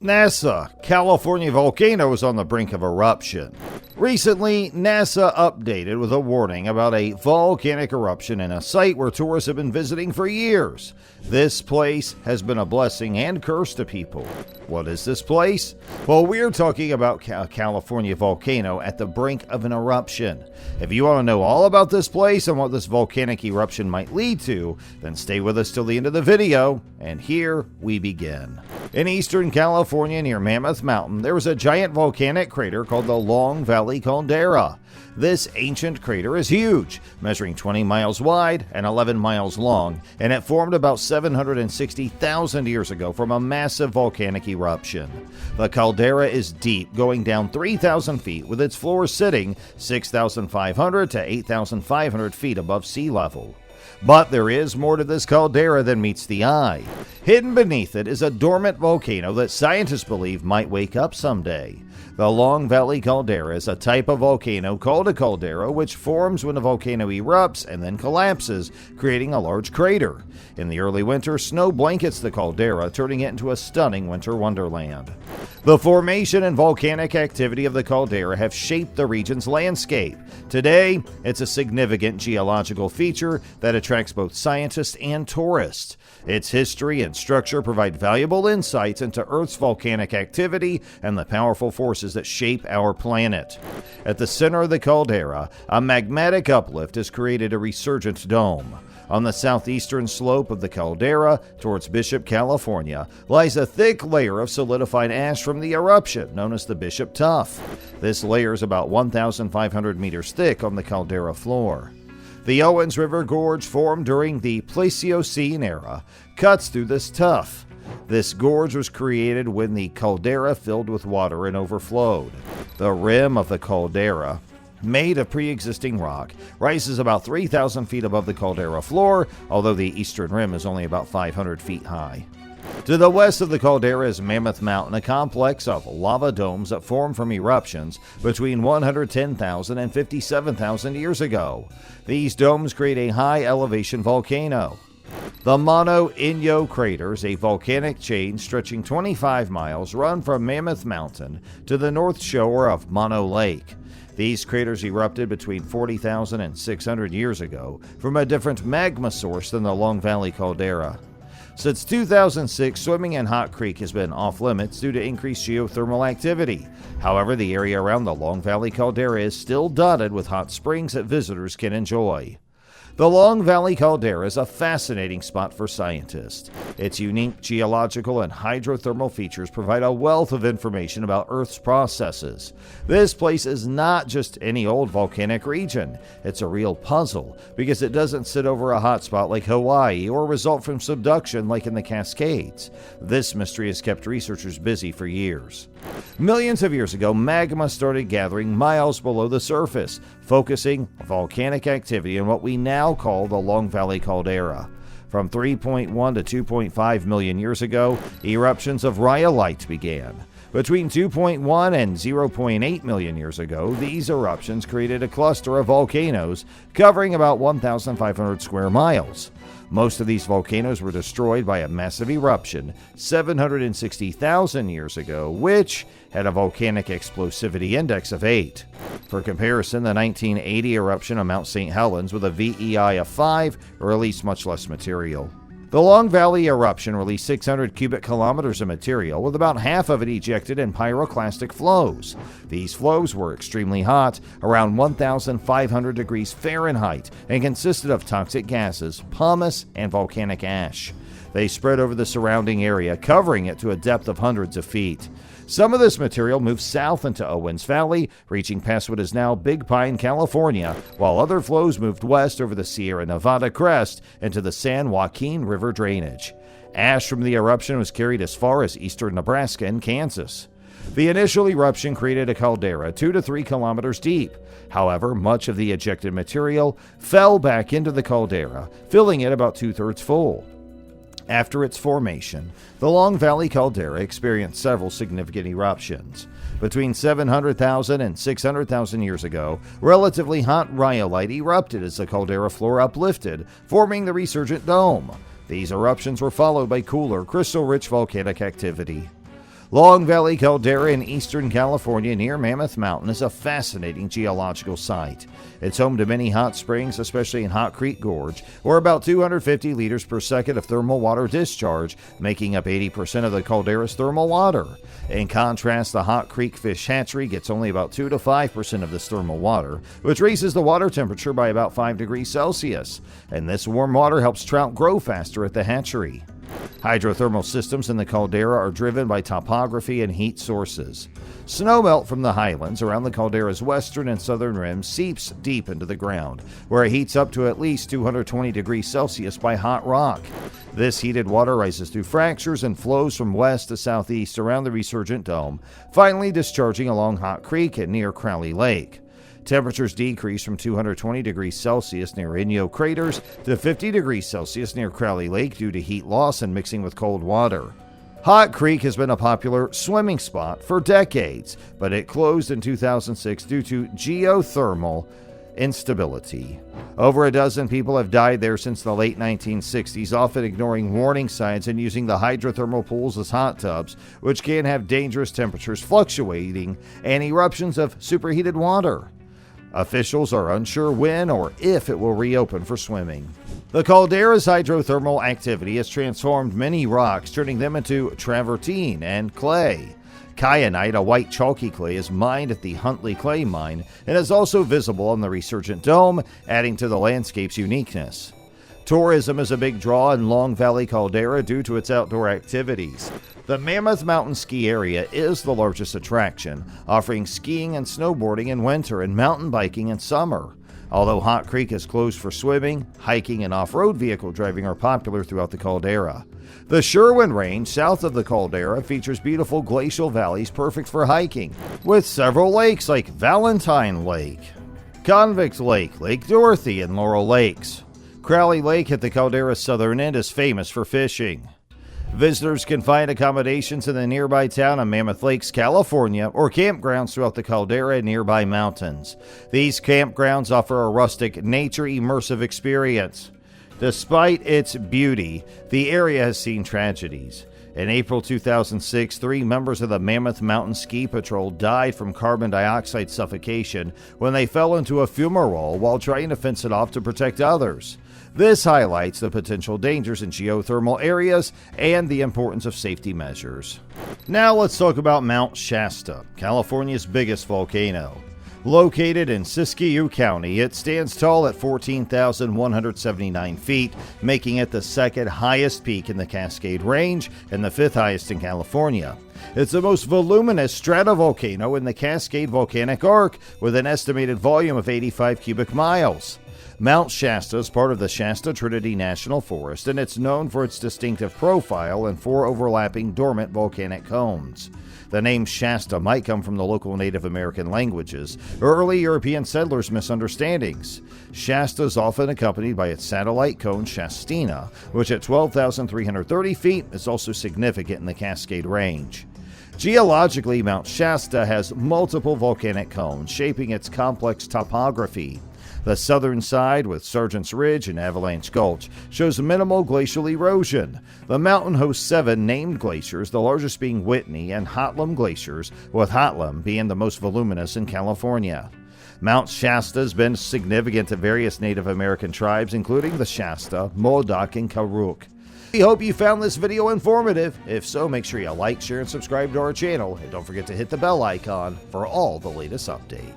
NASA, California volcano is on the brink of eruption. Recently, NASA updated with a warning about a volcanic eruption in a site where tourists have been visiting for years. This place has been a blessing and curse to people. What is this place? Well, we're talking about California volcano at the brink of an eruption. If you want to know all about this place and what this volcanic eruption might lead to, then stay with us till the end of the video, and here we begin. In eastern California near Mammoth Mountain, there was a giant volcanic crater called the Long Valley Caldera. This ancient crater is huge, measuring 20 miles wide and 11 miles long, and it formed about 760,000 years ago from a massive volcanic eruption. The caldera is deep, going down 3,000 feet, with its floor sitting 6,500 to 8,500 feet above sea level. But there is more to this caldera than meets the eye. Hidden beneath it is a dormant volcano that scientists believe might wake up someday. The Long Valley Caldera is a type of volcano called a caldera, which forms when a volcano erupts and then collapses, creating a large crater. In the early winter, snow blankets the caldera, turning it into a stunning winter wonderland. The formation and volcanic activity of the caldera have shaped the region's landscape. Today, it's a significant geological feature that attracts both scientists and tourists. Its history and structure provide valuable insights into Earth's volcanic activity and the powerful forces that shape our planet. At the center of the caldera, a magmatic uplift has created a resurgent dome. On the southeastern slope of the caldera, towards Bishop, California, lies a thick layer of solidified ash from the eruption, known as the Bishop Tuff. This layer is about 1,500 meters thick on the caldera floor. The Owens River Gorge, formed during the Pleistocene era, cuts through this tuff. This gorge was created when the caldera filled with water and overflowed. The rim of the caldera, made of pre-existing rock, rises about 3,000 feet above the caldera floor, although the eastern rim is only about 500 feet high. To the west of the caldera is Mammoth Mountain, a complex of lava domes that formed from eruptions between 110,000 and 57,000 years ago. These domes create a high-elevation volcano. The Mono Inyo craters, a volcanic chain stretching 25 miles, run from Mammoth Mountain to the north shore of Mono Lake. These craters erupted between 40,000 and 600 years ago from a different magma source than the Long Valley Caldera. Since 2006, swimming in Hot Creek has been off-limits due to increased geothermal activity. However, the area around the Long Valley Caldera is still dotted with hot springs that visitors can enjoy. The Long Valley Caldera is a fascinating spot for scientists. Its unique geological and hydrothermal features provide a wealth of information about Earth's processes. This place is not just any old volcanic region. It's a real puzzle because it doesn't sit over a hotspot like Hawaii or result from subduction like in the Cascades. This mystery has kept researchers busy for years. Millions of years ago, magma started gathering miles below the surface, focusing volcanic activity in what we now call the Long Valley Caldera. From 3.1 to 2.5 million years ago, eruptions of rhyolite began. Between 2.1 and 0.8 million years ago, these eruptions created a cluster of volcanoes covering about 1,500 square miles. Most of these volcanoes were destroyed by a massive eruption 760,000 years ago, which had a volcanic explosivity index of 8. For comparison, the 1980 eruption of Mount St. Helens with a VEI of 5 released much less material. The Long Valley eruption released 600 cubic kilometers of material, with about half of it ejected in pyroclastic flows. These flows were extremely hot, around 1,500 degrees Fahrenheit, and consisted of toxic gases, pumice, and volcanic ash. They spread over the surrounding area, covering it to a depth of hundreds of feet. Some of this material moved south into Owens Valley, reaching past what is now Big Pine, California, while other flows moved west over the Sierra Nevada crest into the San Joaquin River drainage. Ash from the eruption was carried as far as eastern Nebraska and Kansas. The initial eruption created a caldera 2 to 3 kilometers deep. However, much of the ejected material fell back into the caldera, filling it about 2/3 full. After its formation, the Long Valley Caldera experienced several significant eruptions. Between 700,000 and 600,000 years ago, relatively hot rhyolite erupted as the caldera floor uplifted, forming the resurgent dome. These eruptions were followed by cooler, crystal-rich volcanic activity. Long Valley Caldera in eastern California near Mammoth Mountain is a fascinating geological site. It's home to many hot springs, especially in Hot Creek Gorge, where about 250 liters per second of thermal water discharge, making up 80% of the caldera's thermal water. In contrast, the Hot Creek Fish Hatchery gets only about 2 to 5% of this thermal water, which raises the water temperature by about 5 degrees Celsius. And this warm water helps trout grow faster at the hatchery. Hydrothermal systems in the caldera are driven by topography and heat sources. Snowmelt from the highlands around the caldera's western and southern rims seeps deep into the ground, where it heats up to at least 220 degrees Celsius by hot rock. This heated water rises through fractures and flows from west to southeast around the resurgent dome, finally discharging along Hot Creek and near Crowley Lake. Temperatures decrease from 220 degrees Celsius near Inyo craters to 50 degrees Celsius near Crowley Lake due to heat loss and mixing with cold water. Hot Creek has been a popular swimming spot for decades, but it closed in 2006 due to geothermal instability. Over a dozen people have died there since the late 1960s, often ignoring warning signs and using the hydrothermal pools as hot tubs, which can have dangerous temperatures fluctuating and eruptions of superheated water. Officials are unsure when or if it will reopen for swimming. The caldera's hydrothermal activity has transformed many rocks, turning them into travertine and clay. Kyanite, a white chalky clay, is mined at the Huntley Clay Mine and is also visible on the resurgent dome, adding to the landscape's uniqueness. Tourism is a big draw in Long Valley Caldera due to its outdoor activities. The Mammoth Mountain Ski Area is the largest attraction, offering skiing and snowboarding in winter and mountain biking in summer. Although Hot Creek is closed for swimming, hiking and off-road vehicle driving are popular throughout the caldera. The Sherwin Range south of the caldera features beautiful glacial valleys perfect for hiking, with several lakes like Valentine Lake, Convict Lake, Lake Dorothy, and Laurel Lakes. Crowley Lake at the caldera's southern end is famous for fishing. Visitors can find accommodations in the nearby town of Mammoth Lakes, California, or campgrounds throughout the caldera and nearby mountains. These campgrounds offer a rustic, nature-immersive experience. Despite its beauty, the area has seen tragedies. In April 2006, 3 members of the Mammoth Mountain Ski Patrol died from carbon dioxide suffocation when they fell into a fumarole while trying to fence it off to protect others. This highlights the potential dangers in geothermal areas and the importance of safety measures. Now let's talk about Mount Shasta, California's biggest volcano. Located in Siskiyou County, it stands tall at 14,179 feet, making it the second highest peak in the Cascade Range and the 5th highest in California. It's the most voluminous stratovolcano in the Cascade Volcanic Arc, with an estimated volume of 85 cubic miles. Mount Shasta is part of the Shasta Trinity National Forest, and it's known for its distinctive profile and 4 overlapping dormant volcanic cones. The name Shasta might come from the local Native American languages or early European settlers' misunderstandings. Shasta is often accompanied by its satellite cone Shastina, which at 12,330 feet is also significant in the Cascade Range. Geologically, Mount Shasta has multiple volcanic cones, shaping its complex topography. The southern side, with Sergeant's Ridge and Avalanche Gulch, shows minimal glacial erosion. The mountain hosts 7 named glaciers, the largest being Whitney and Hotlam glaciers, with Hotlam being the most voluminous in California. Mount Shasta has been significant to various Native American tribes, including the Shasta, Modoc, and Karuk. We hope you found this video informative. If so, make sure you like, share, and subscribe to our channel, and don't forget to hit the bell icon for all the latest updates.